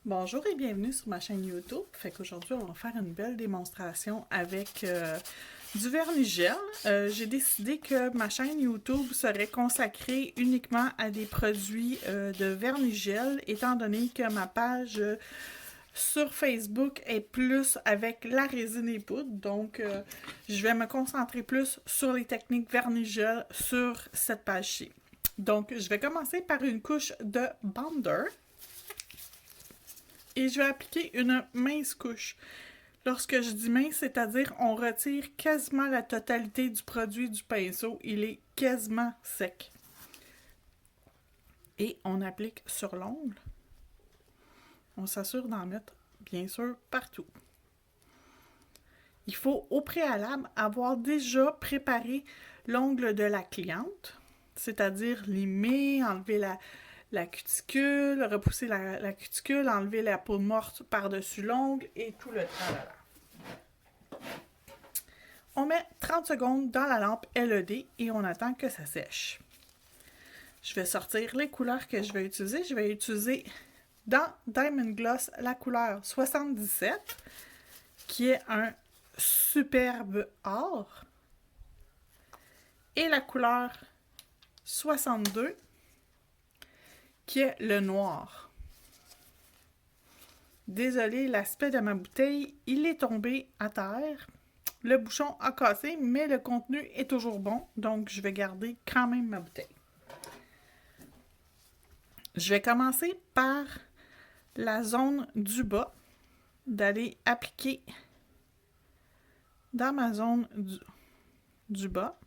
Bonjour et bienvenue sur ma chaîne YouTube. Fait qu'aujourd'hui, on va faire une belle démonstration avec du vernis gel. J'ai décidé que ma chaîne YouTube serait consacrée uniquement à des produits de vernis gel, étant donné que ma page sur Facebook est plus avec la résine et poudre. Donc, je vais me concentrer plus sur les techniques vernis gel sur cette page-ci. Donc, je vais commencer par une couche de Bonder. Et je vais appliquer une mince couche. Lorsque je dis mince, c'est-à-dire on retire quasiment la totalité du produit du pinceau. Il est quasiment sec. Et on applique sur l'ongle. On s'assure d'en mettre, bien sûr, partout. Il faut au préalable avoir déjà préparé l'ongle de la cliente, c'est-à-dire limer, enlever la cuticule, repousser la cuticule, enlever la peau morte par-dessus l'ongle et tout le tralala. On met 30 secondes dans la lampe LED et on attend que ça sèche. Je vais sortir les couleurs que je vais utiliser. Je vais utiliser dans Diamond Gloss la couleur 77, qui est un superbe or, et la couleur 62, qui est le noir. Désolée, l'aspect de ma bouteille, il est tombé à terre. Le bouchon a cassé, mais le contenu est toujours bon, donc je vais garder quand même ma bouteille. Je vais commencer par la zone du bas, d'aller appliquer dans ma zone du bas.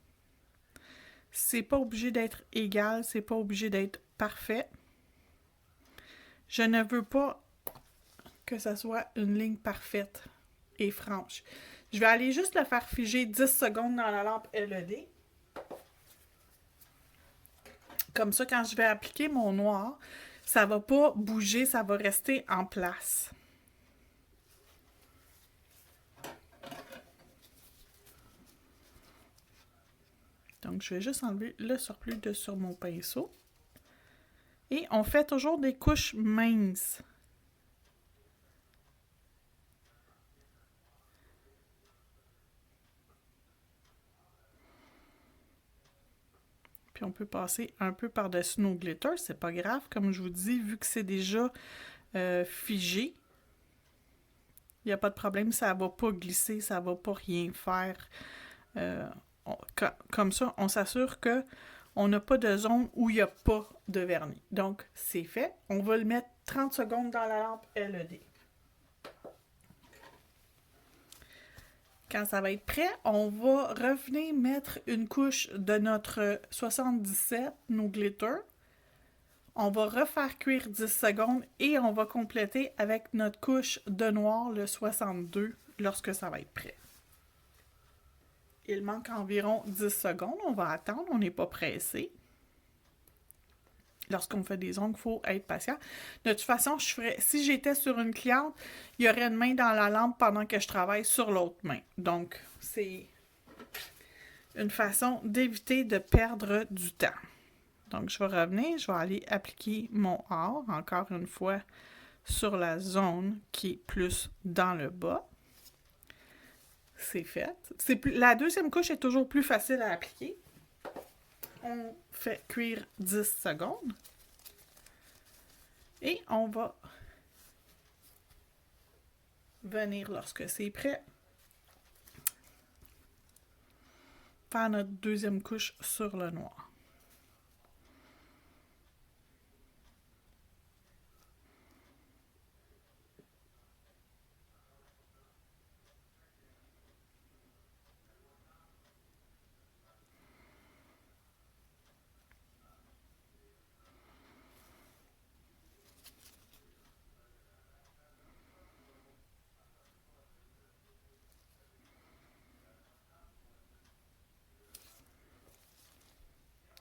C'est pas obligé d'être égal, c'est pas obligé d'être parfait. Je ne veux pas que ça soit une ligne parfaite et franche. Je vais aller juste le faire figer 10 secondes dans la lampe LED. Comme ça, quand je vais appliquer mon noir, ça ne va pas bouger, ça va rester en place. Donc, je vais juste enlever le surplus sur mon pinceau. Et on fait toujours des couches minces. Puis on peut passer un peu par-dessus nos glitters, c'est pas grave. Comme je vous dis, vu que c'est déjà figé, il n'y a pas de problème, ça va pas glisser, ça va pas rien faire. Comme ça, on s'assure que on n'a pas de zone où il n'y a pas de vernis. Donc, c'est fait. On va le mettre 30 secondes dans la lampe LED. Quand ça va être prêt, on va revenir mettre une couche de notre 77, nos glitters. On va refaire cuire 10 secondes et on va compléter avec notre couche de noir, le 62, lorsque ça va être prêt. Il manque environ 10 secondes. On va attendre, on n'est pas pressé. Lorsqu'on fait des ongles, il faut être patient. De toute façon, si j'étais sur une cliente, il y aurait une main dans la lampe pendant que je travaille sur l'autre main. Donc, c'est une façon d'éviter de perdre du temps. Donc, je vais revenir, je vais aller appliquer mon or, encore une fois, sur la zone qui est plus dans le bas. C'est fait. La deuxième couche est toujours plus facile à appliquer. On fait cuire 10 secondes. Et on va venir, lorsque c'est prêt, faire notre deuxième couche sur le noir.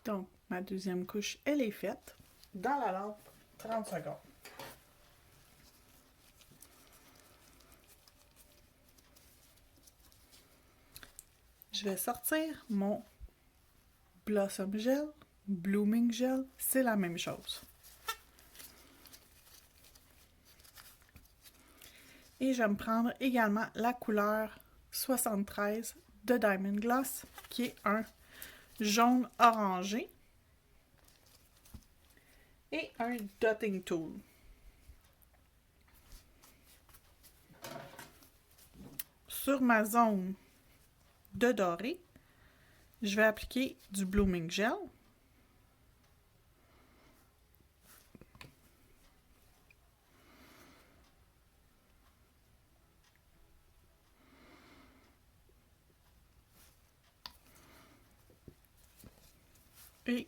Donc, ma deuxième couche, elle est faite. Dans la lampe, 30 secondes. Je vais sortir mon Blossom Gel, Blooming Gel, c'est la même chose. Et je vais me prendre également la couleur 73 de Diamond Gloss, qui est un jaune orangé. Et un dotting tool. Sur ma zone de doré, je vais appliquer du Blooming Gel. Et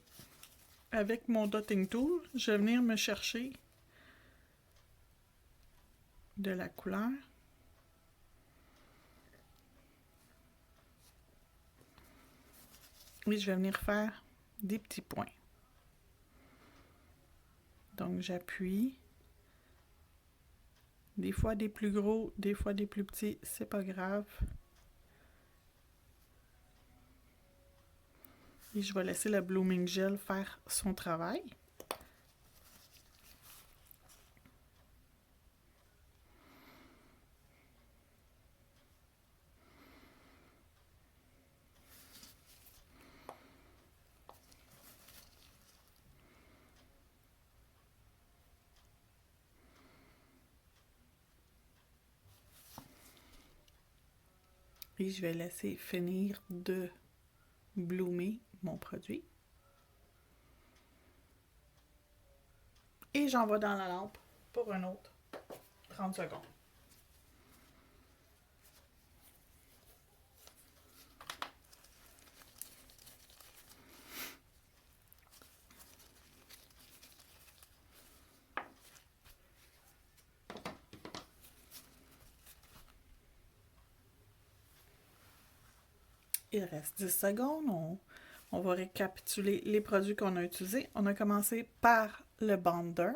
avec mon dotting tool, je vais venir me chercher de la couleur. Et je vais venir faire des petits points. Donc j'appuie. Des fois des plus gros, des fois des plus petits, c'est pas grave. Et je vais laisser le Blooming Gel faire son travail. Et je vais laisser finir de bloomer mon produit. Et j'envoie dans la lampe pour un autre 30 secondes. Il reste 10 secondes. On va récapituler les produits qu'on a utilisés. On a commencé par le bonder,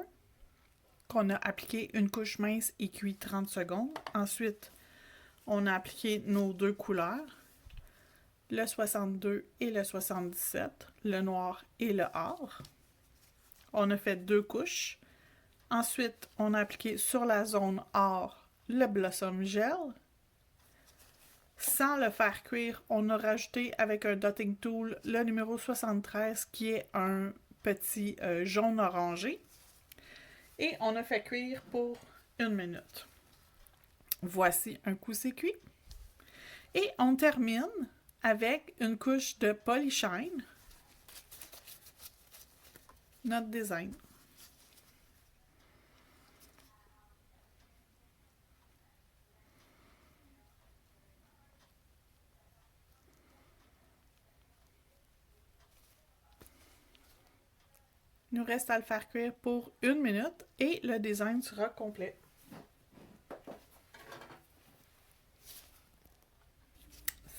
qu'on a appliqué une couche mince et cuit 30 secondes. Ensuite, on a appliqué nos deux couleurs, le 62 et le 77, le noir et le or. On a fait deux couches. Ensuite, on a appliqué sur la zone or le Blossom Gel. Sans le faire cuire, on a rajouté avec un dotting tool le numéro 73 qui est un petit jaune orangé. Et on a fait cuire pour 1 minute. Voici un coup c'est cuit. Et on termine avec une couche de Polyshine, notre design. Il nous reste à le faire cuire pour 1 minute et le design sera complet.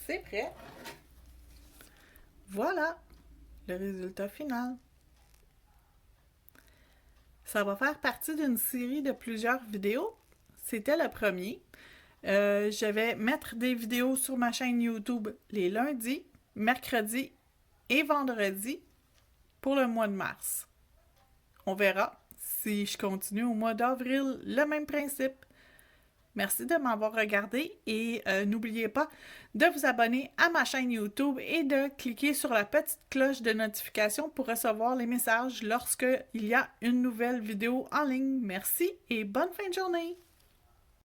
C'est prêt. Voilà le résultat final. Ça va faire partie d'une série de plusieurs vidéos. C'était le premier. Je vais mettre des vidéos sur ma chaîne YouTube les lundis, mercredis et vendredis pour le mois de mars. On verra si je continue au mois d'avril, le même principe. Merci de m'avoir regardé et n'oubliez pas de vous abonner à ma chaîne YouTube et de cliquer sur la petite cloche de notification pour recevoir les messages lorsqu'il y a une nouvelle vidéo en ligne. Merci et bonne fin de journée!